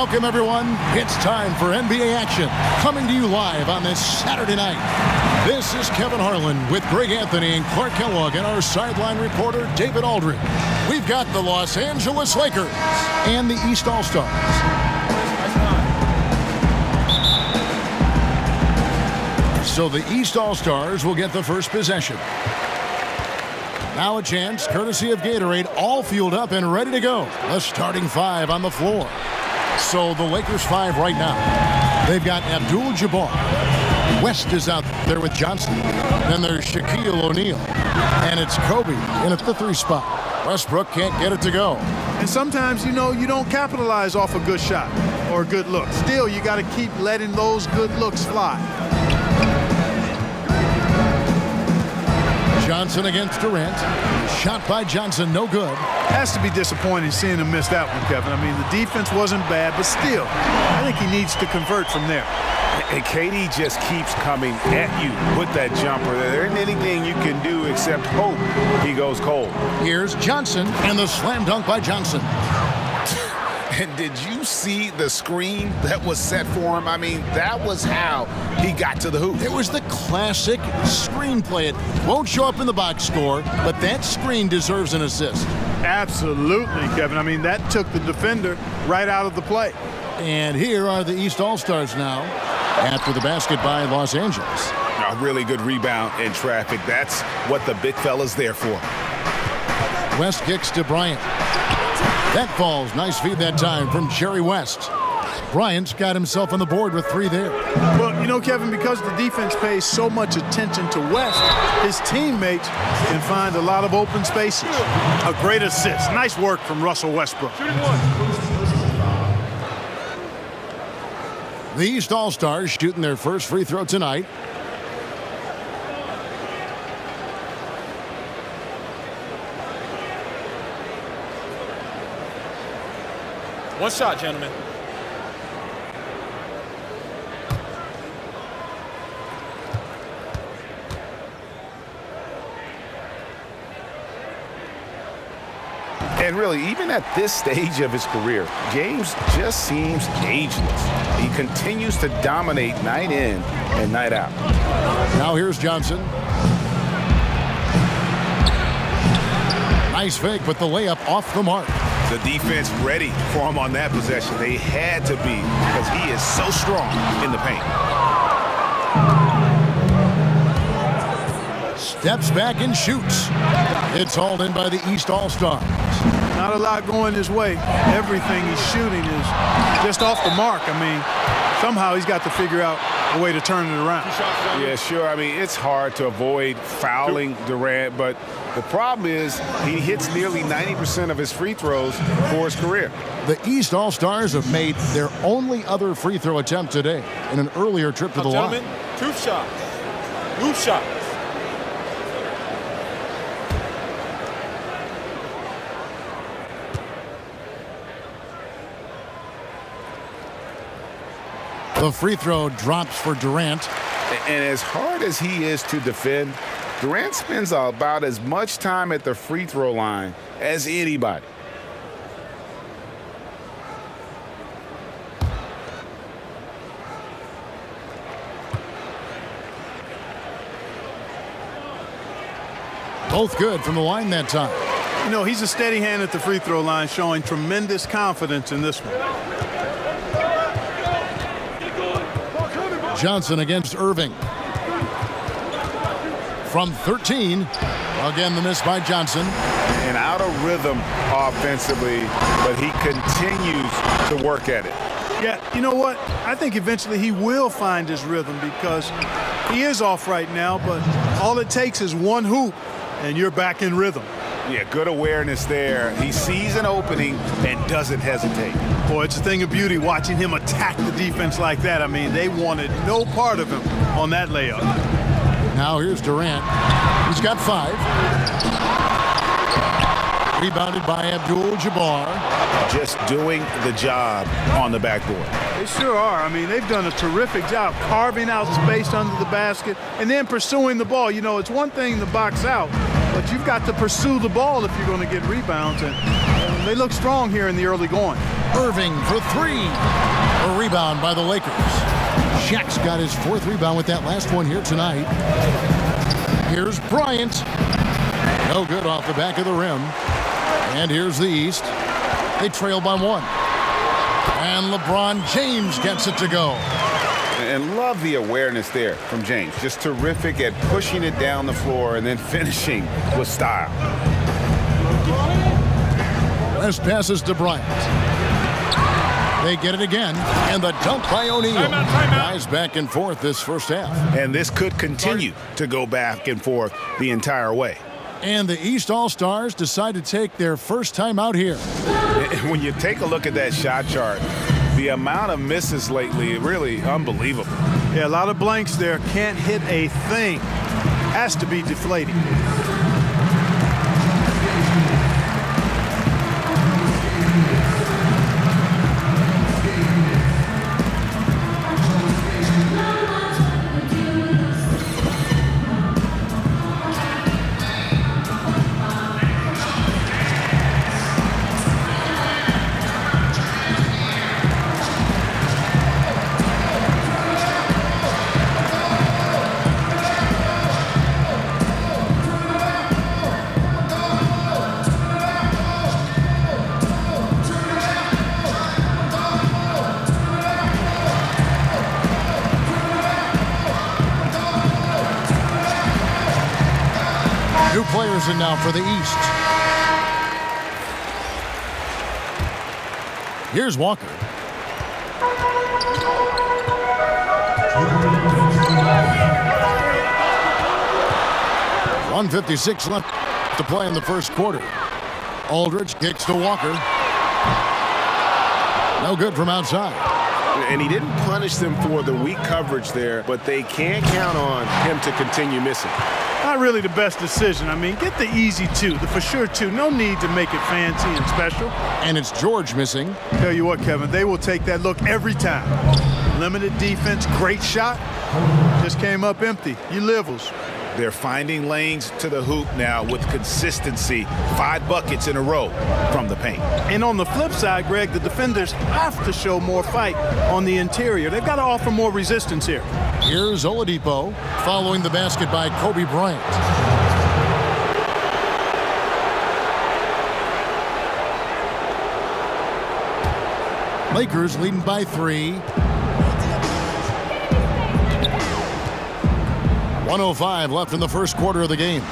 Welcome, everyone. It's time for NBA action, coming to you live on this Saturday night. This is Kevin Harlan with Greg Anthony and Clark Kellogg and our sideline reporter, David Aldridge. We've got the Los Angeles Lakers and the East All-Stars. So the East All-Stars will get the first possession. Now a chance, courtesy of Gatorade, all fueled up and ready to go. The starting five on the floor. So the Lakers five right now. They've got Abdul-Jabbar. West is out there with Johnson. Then there's Shaquille O'Neal. And it's Kobe in at the three spot. Westbrook can't get it to go. And sometimes, you don't capitalize off a good shot or a good look. Still, you got to keep letting those good looks fly. Johnson against Durant. Shot by Johnson, no good. Has to be disappointing seeing him miss that one, Kevin. I mean, the defense wasn't bad, but still, I think he needs to convert from there. And KD just keeps coming at you with that jumper. There isn't anything you can do except hope he goes cold. Here's Johnson, and the slam dunk by Johnson. And did you see the screen that was set for him? I mean, that was how he got to the hoop. It was the classic screenplay. It won't show up in the box score, but that screen deserves an assist. Absolutely, Kevin. I mean, that took the defender right out of the play. And here are the East All-Stars now after the basket by Los Angeles. A really good rebound in traffic. That's what the big fella's there for. West kicks to Bryant. That falls. Nice feed that time from Jerry West. Bryant's got himself on the board with three there. Well, Kevin, because the defense pays so much attention to West, his teammates can find a lot of open spaces. A great assist. Nice work from Russell Westbrook. The East All-Stars shooting their first free throw tonight. One shot, gentlemen. And really, even at this stage of his career, James just seems ageless. He continues to dominate night in and night out. Now here's Johnson. Nice fake, but the layup off the mark. The defense ready for him on that possession. They had to be because he is so strong in the paint. Steps back and shoots. It's hauled in by the East All-Stars. Not a lot going his way. Everything he's shooting is just off the mark. I mean, somehow he's got to figure out a way to turn it around. Yeah, sure. I mean, it's hard to avoid fouling Durant, but the problem is he hits nearly 90% of his free throws for his career. The East All-Stars have made their only other free throw attempt today in an earlier trip to the line. Two shots. Move shots. The free throw drops for Durant. And as hard as he is to defend, Durant spends about as much time at the free throw line as anybody. Both good from the line that time. He's a steady hand at the free throw line, showing tremendous confidence in this one. Johnson against Irving. From 13. Again, the miss by Johnson. And out of rhythm offensively, but he continues to work at it. Yeah, you know what? I think eventually he will find his rhythm because he is off right now, but all it takes is one hoop, and you're back in rhythm. Yeah, good awareness there. He sees an opening and doesn't hesitate. Boy, it's a thing of beauty watching him attack the defense like that. I mean, they wanted no part of him on that layup. Now here's Durant. He's got 5. Rebounded by Abdul-Jabbar. Just doing the job on the backboard. They sure are. I mean, they've done a terrific job carving out space under the basket and then pursuing the ball. It's one thing to box out, but you've got to pursue the ball if you're going to get rebounds. And They look strong here in the early going. Irving for three. A rebound by the Lakers. Shaq's got his fourth rebound with that last one here tonight. Here's Bryant. No good off the back of the rim. And here's the East. They trail by one. And LeBron James gets it to go. And love the awareness there from James. Just terrific at pushing it down the floor and then finishing with style. West passes to Bryant. They get it again. And the dunk by O'Neal. Guys back and forth this first half. And this could continue to go back and forth the entire way. And the East All-Stars decide to take their first time out here. When you take a look at that shot chart, the amount of misses lately, really unbelievable. Yeah, a lot of blanks there. Can't hit a thing. Has to be deflating. New players in now for the East. Here's Walker. .156 left to play in the first quarter. Aldridge kicks to Walker. No good from outside. And he didn't punish them for the weak coverage there, but they can't count on him to continue missing. Not really the best decision. I mean, get the easy two, the for sure two. No need to make it fancy and special. And it's George missing. Tell you what, Kevin, they will take that look every time. Limited defense, great shot. Just came up empty. You livels. They're finding lanes to the hoop now with consistency. 5 buckets in a row from the paint. And on the flip side, Greg, the defenders have to show more fight on the interior. They've got to offer more resistance here. Here's Oladipo following the basket by Kobe Bryant. Lakers leading by 3. 1:05 left in the first quarter of the game.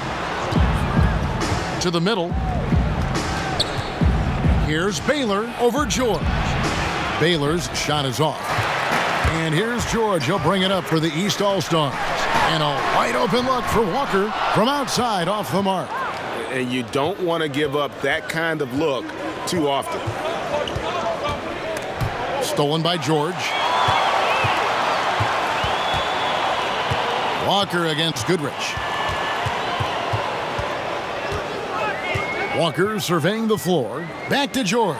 To the middle. Here's Baylor over George. Baylor's shot is off. And here's George. He'll bring it up for the East All-Stars. And a wide open look for Walker from outside off the mark. And you don't want to give up that kind of look too often. Stolen by George. Walker against Goodrich. Walker surveying the floor. Back to George.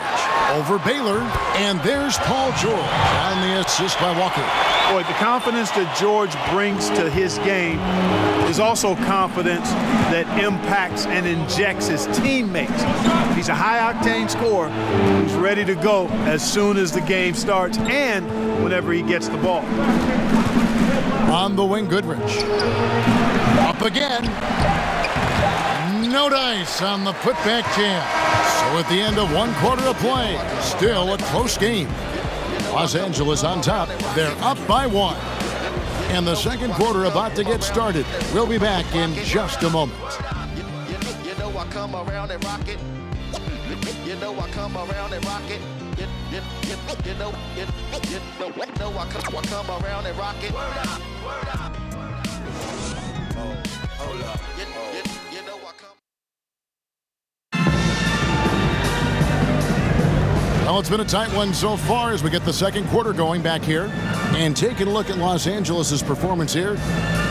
Over Baylor. And there's Paul George on the assist by Walker. Boy, the confidence that George brings to his game is also confidence that impacts and injects his teammates. He's a high-octane scorer who's ready to go as soon as the game starts and whenever he gets the ball. On the wing, Goodrich. Up again. No dice on the putback jam. So at the end of 1 quarter of play, still a close game. Los Angeles on top. They're up by 1. And the second quarter about to get started. We'll be back in just a moment. You know I come around and rock it. You know I come around and rock it. You know I come around and rock it. Hold up. You know I come. Well, it's been a tight one so far as we get the second quarter going back here. And taking a look at Los Angeles' performance here.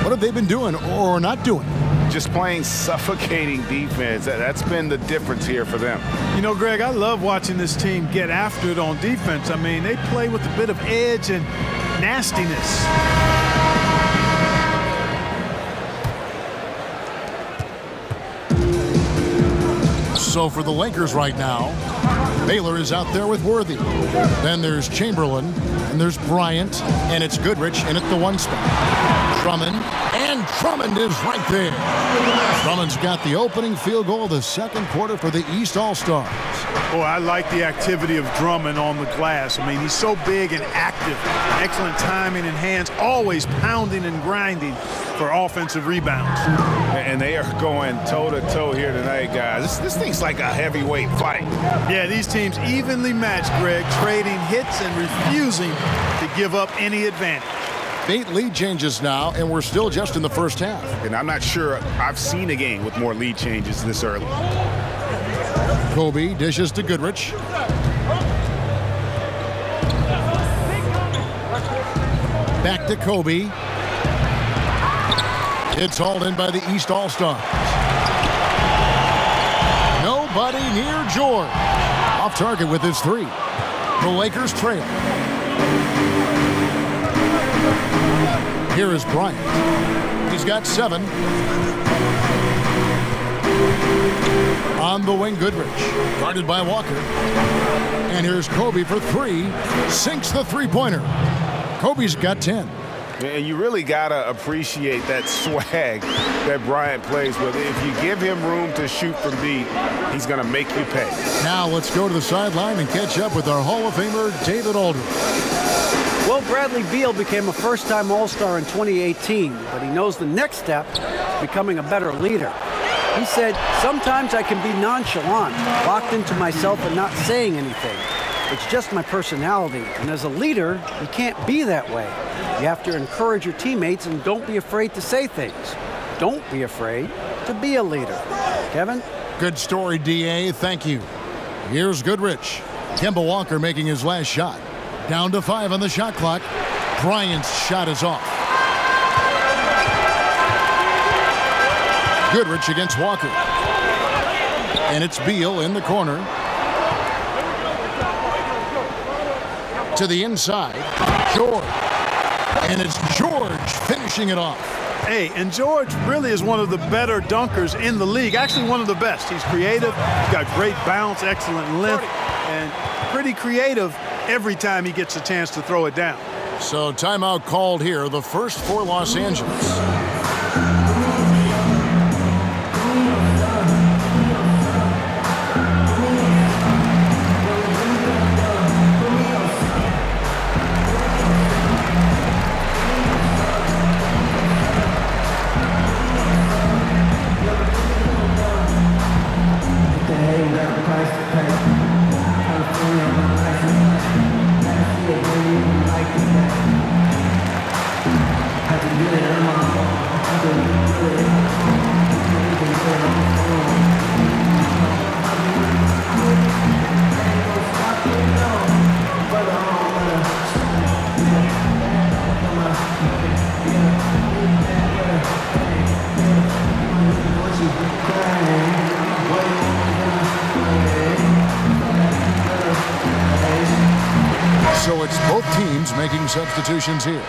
What have they been doing or not doing? Just playing suffocating defense. That's been the difference here for them. You know, Greg, I love watching this team get after it on defense. I mean, they play with a bit of edge and nastiness. So for the Lakers right now, Baylor is out there with Worthy. Then there's Chamberlain, and there's Bryant, and it's Goodrich in at the 1 spot. Drummond, and Drummond is right there. Drummond's got the opening field goal of the second quarter for the East All-Stars. Boy, I like the activity of Drummond on the glass. I mean, he's so big and active. Excellent timing and hands, always pounding and grinding for offensive rebounds. And they are going toe-to-toe here tonight, guys. This thing's like a heavyweight fight. Yeah, these teams evenly matched, Greg, trading hits and refusing to give up any advantage. 8 lead changes now, and we're still just in the first half. And I'm not sure I've seen a game with more lead changes this early. Kobe dishes to Goodrich. Back to Kobe. It's hauled in by the East All-Stars. Nobody near George. Off target with his 3. The Lakers trail. Here is Bryant. He's got 7. On the wing, Goodrich. Guarded by Walker. And here's Kobe for 3. Sinks the three-pointer. Kobe's got 10. And you really got to appreciate that swag that Bryant plays with. If you give him room to shoot from deep, he's going to make you pay. Now let's go to the sideline and catch up with our Hall of Famer, David Aldridge. Well, Bradley Beal became a first-time All-Star in 2018, but he knows the next step is becoming a better leader. He said, "Sometimes I can be nonchalant, locked into myself and not saying anything. It's just my personality, and as a leader, you can't be that way. You have to encourage your teammates and don't be afraid to say things. Don't be afraid to be a leader." Kevin? Good story, D.A. Thank you. Here's Goodrich. Kemba Walker making his last shot. Down to 5 on the shot clock. Bryant's shot is off. Goodrich against Walker. And it's Beal in the corner. To the inside. George. And it's George finishing it off. Hey, and George really is one of the better dunkers in the league. Actually, one of the best. He's creative. He's got great bounce, excellent length, and pretty creative every time he gets a chance to throw it down. So timeout called here, the first for Los Angeles. So it's both teams making substitutions here.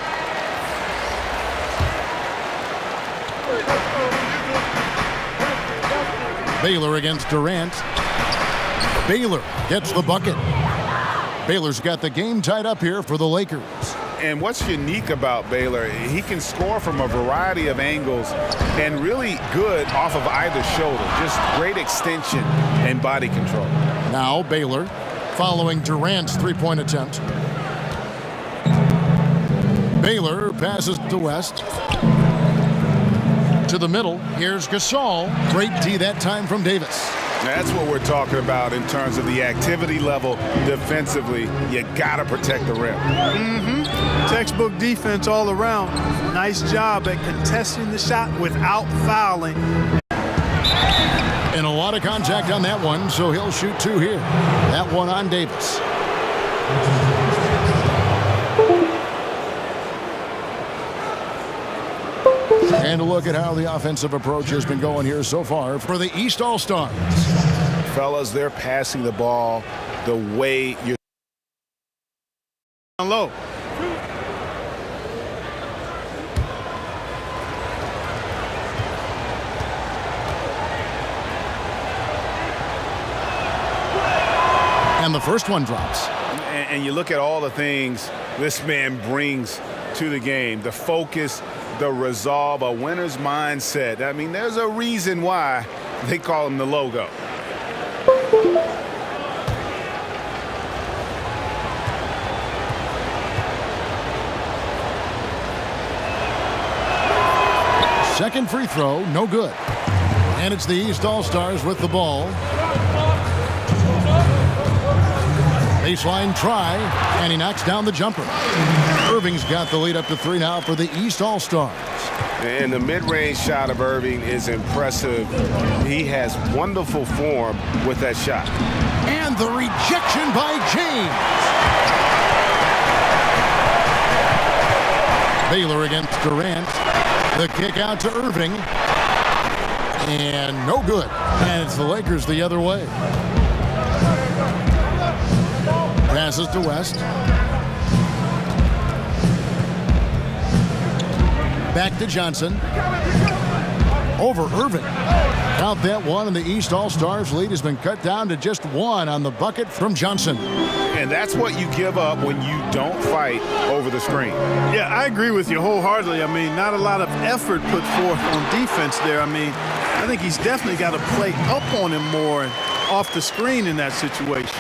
Baylor against Durant. Baylor gets the bucket. Baylor's got the game tied up here for the Lakers. And what's unique about Baylor, he can score from a variety of angles and really good off of either shoulder. Just great extension and body control. Now Baylor following Durant's three-point attempt. Baylor passes to West. To the middle. Here's Gasol. Great D that time from Davis. That's what we're talking about in terms of the activity level defensively. You got to protect the rim. Textbook defense all around. Nice job at contesting the shot without fouling. And a lot of contact on that one, so he'll shoot 2 here. That one on Davis. And a look at how the offensive approach has been going here so far for the East All-Stars. Fellas, they're passing the ball the way you're Low. And And the first one drops. And you look at all the things this man brings to the game, the focus, the resolve, a winner's mindset. I mean, there's a reason why they call him the logo. Second free throw, no good. And it's the East All-Stars with the ball. Baseline try, and he knocks down the jumper. Irving's got the lead up to 3 now for the East All-Stars. And the mid-range shot of Irving is impressive. He has wonderful form with that shot. And the rejection by James. Baylor against Durant. The kick out to Irving. And no good. And it's the Lakers the other way. Passes to West. Back to Johnson. Over Irving. Count that one, and the East All-Stars lead has been cut down to just 1 on the bucket from Johnson. And that's what you give up when you don't fight over the screen. Yeah, I agree with you wholeheartedly. I mean, not a lot of effort put forth on defense there. I mean, I think he's definitely got to play up on him more and off the screen in that situation.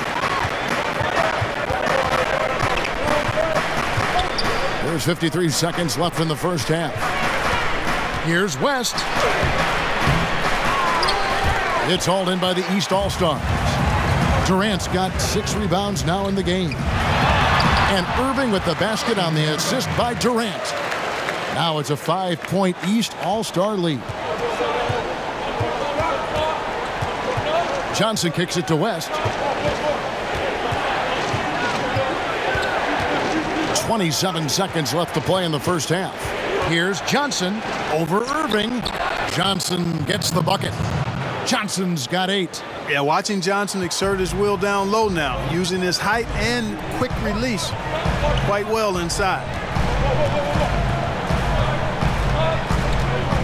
There's 53 seconds left in the first half. Here's West. It's hauled in by the East All-Stars. Durant's got 6 rebounds now in the game. And Irving with the basket on the assist by Durant. Now it's a 5-point East All-Star lead. Johnson kicks it to West. 27 seconds left to play in the first half. Here's Johnson over Irving. Johnson gets the bucket. Johnson's got 8. Yeah, watching Johnson exert his will down low now, using his height and quick release quite well inside.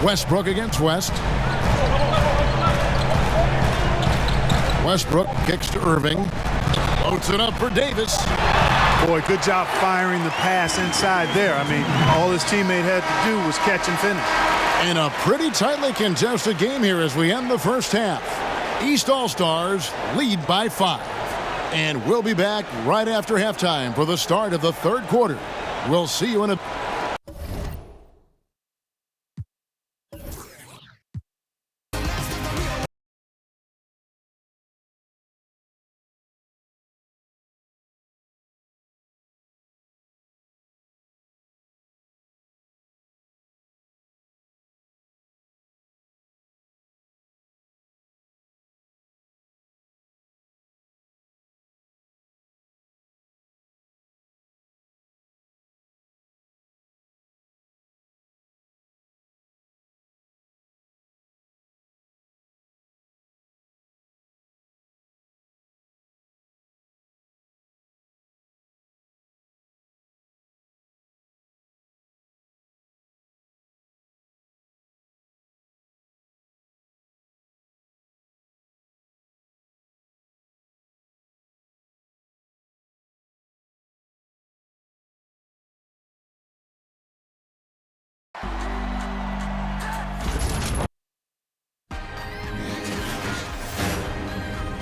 Westbrook against West. Westbrook kicks to Irving. Loads it up for Davis. Boy, good job firing the pass inside there. I mean, all his teammate had to do was catch and finish. In a pretty tightly contested game here as we end the first half. East All-Stars lead by 5. And we'll be back right after halftime for the start of the third quarter. We'll see you in a...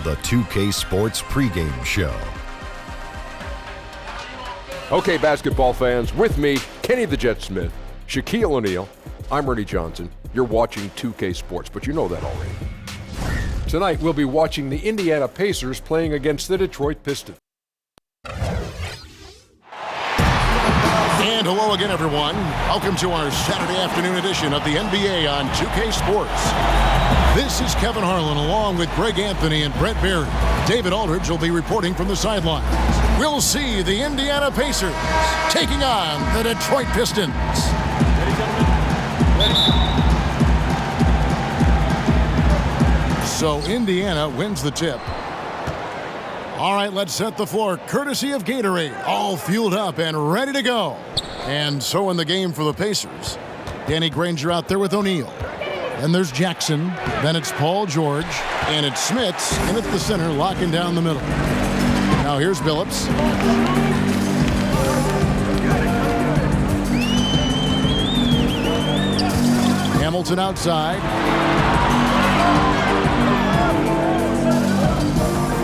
The 2K Sports pregame show. Okay, basketball fans, with me, Kenny the Jet Smith, Shaquille O'Neal, I'm Ernie Johnson. You're watching 2K Sports, but you know that already. Tonight, we'll be watching the Indiana Pacers playing against the Detroit Pistons. And hello again, everyone. Welcome to our Saturday afternoon edition of the NBA on 2K Sports. This is Kevin Harlan along with Greg Anthony and Brett Barry. David Aldridge will be reporting from the sidelines. We'll see the Indiana Pacers taking on the Detroit Pistons. Ready, gentlemen? Ready? So Indiana wins the tip. All right, let's set the floor. Courtesy of Gatorade, all fueled up and ready to go. And so in the game for the Pacers, Danny Granger out there with O'Neal. Then there's Jackson. Then it's Paul George. And it's Smits in at the center, locking down the middle. Now here's Billups. Hamilton outside.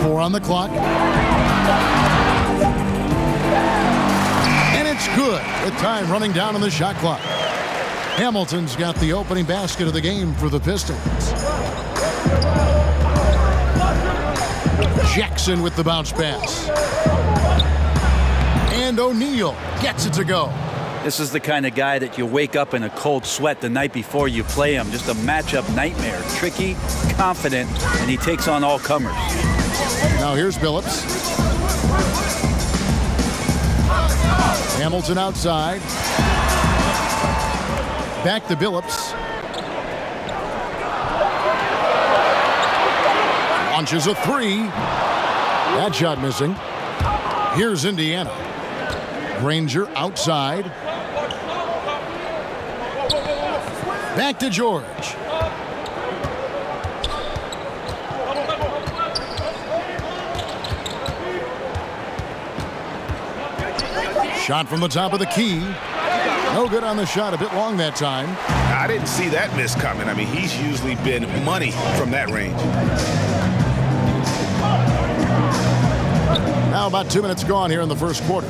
4 on the clock. And it's good with time running down on the shot clock. Hamilton's got the opening basket of the game for the Pistons. Jackson with the bounce pass. And O'Neal gets it to go. This is the kind of guy that you wake up in a cold sweat the night before you play him. Just a matchup nightmare. Tricky, confident, and he takes on all comers. Now here's Billups. Hamilton outside. Back to Billups. Launches a 3. That shot missing. Here's Indiana. Granger outside. Back to George. Shot from the top of the key. No good on the shot. A bit long that time. I didn't see that miss coming. I mean, he's usually been money from that range. Now about 2 minutes gone here in the first quarter.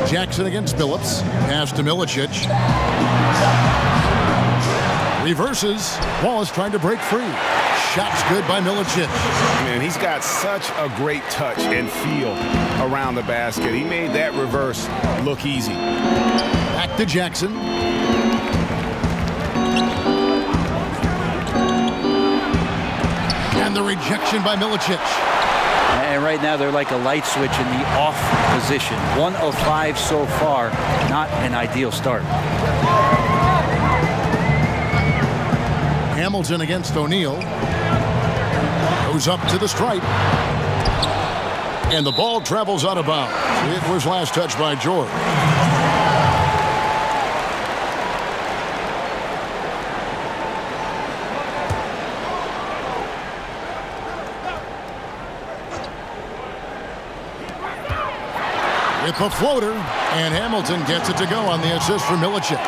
Jackson against Billups. Pass to Milicic. Reverses. Wallace trying to break free. Shot's good by Milicic. Man, he's got such a great touch and feel around the basket. He made that reverse look easy. Back to Jackson. And the rejection by Milicic. And right now they're like a light switch in the off position. 1 of 5 so far. Not an ideal start. Hamilton against O'Neal. Goes up to the stripe. And the ball travels out of bounds. It was last touched by George. With the floater, and Hamilton gets it to go on the assist for Milicic.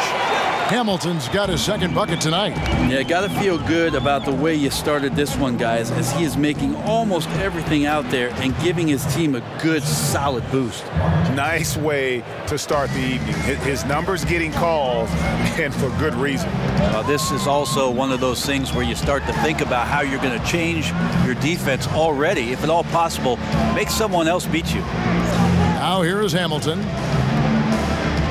Hamilton's got his second bucket tonight. Yeah, got to feel good about the way you started this one, guys, as he is making almost everything out there and giving his team a good, solid boost. Nice way to start the evening. His numbers getting called, and for good reason. This is also one of those things where you start to think about how you're going to change your defense already. If at all possible, make someone else beat you. Now here is Hamilton.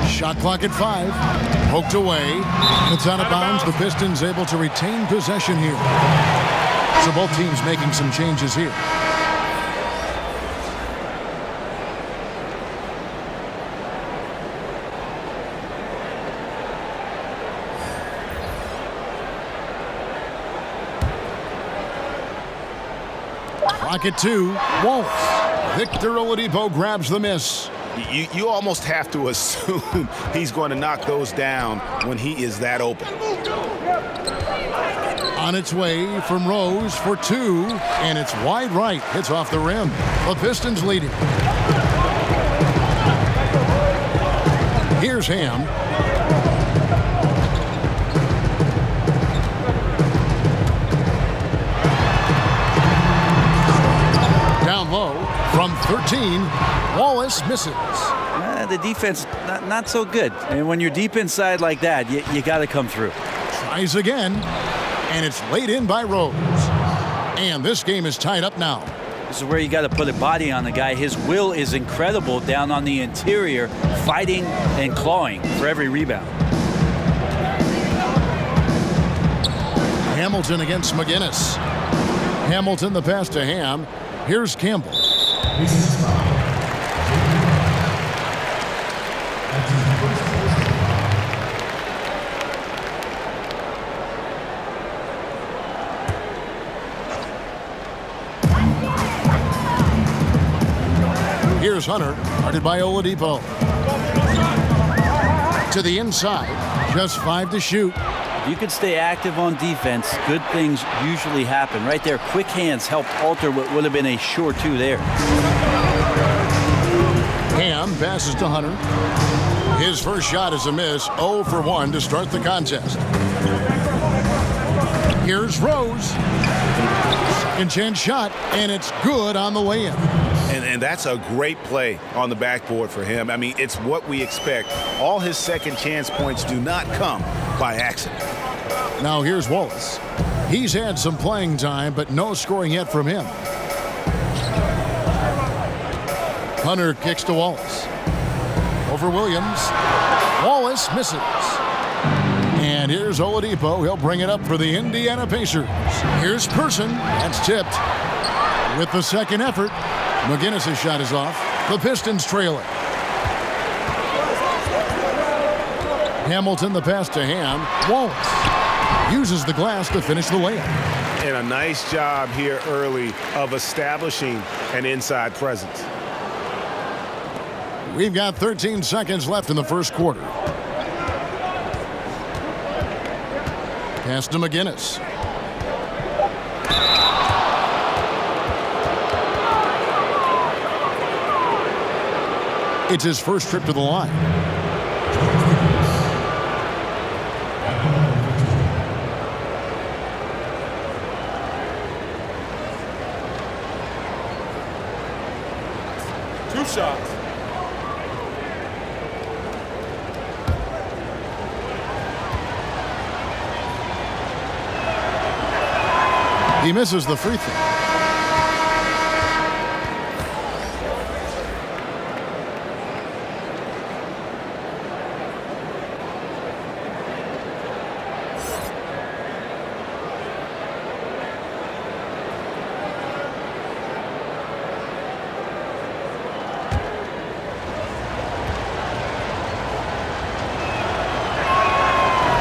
Shot clock at 5. Poked away. It's out of bounds. The Pistons able to retain possession here. So both teams making some changes here. Clock at 2. Wallace. Victor Oladipo grabs the miss. You almost have to assume he's going to knock those down when he is that open. On its way from Rose for 2, and it's wide right. Hits off the rim. The Pistons leading. Here's Ham. Down low from 13. Wallace misses. The defense, not so good. And when you're deep inside like that, you got to come through. Tries again, and it's laid in by Rose. And this game is tied up now. This is where you got to put a body on the guy. His will is incredible down on the interior, fighting and clawing for every rebound. Hamilton against McGinnis. Hamilton, the pass to Ham. Here's Campbell. Here's Hunter, guarded by Oladipo. To the inside, just 5 to shoot. If you could stay active on defense, good things usually happen. Right there, quick hands helped alter what would have been a sure two there. Ham passes to Hunter. His first shot is a miss, 0 for 1 to start the contest. Here's Rose. Second chance shot, and it's good on the way in. And that's a great play on the backboard for him. I mean, it's what we expect. All his second chance points do not come by accident. Now here's Wallace. He's had some playing time, but no scoring yet from him. Hunter kicks to Wallace. Over Williams. Wallace misses. And here's Oladipo. He'll bring it up for the Indiana Pacers. Here's Person. That's tipped. With the second effort, McGinnis' shot is off. The Pistons trail it. Hamilton, the pass to Ham. Wallace uses the glass to finish the layup. And a nice job here early of establishing an inside presence. We've got 13 seconds left in the first quarter. Pass to McGinnis. It's his first trip to the line. Two shots. He misses the free throw.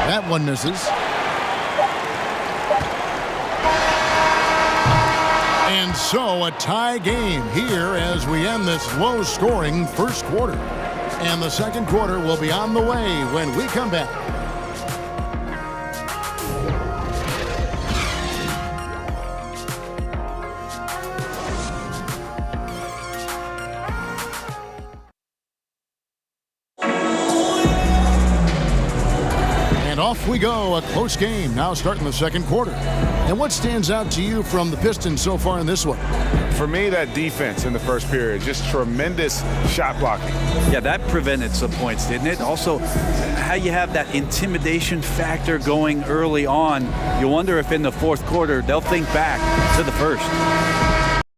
That one misses. And so a tie game here as we end this low-scoring first quarter. And the second quarter will be on the way when we come back. Off we go, a close game now starting the second quarter. And what stands out to you from the Pistons so far in this one? For me, that defense in the first period, just tremendous shot blocking. Yeah, that prevented some points, didn't it? Also, how you have that intimidation factor going early on. You wonder if in the fourth quarter they'll think back to the first.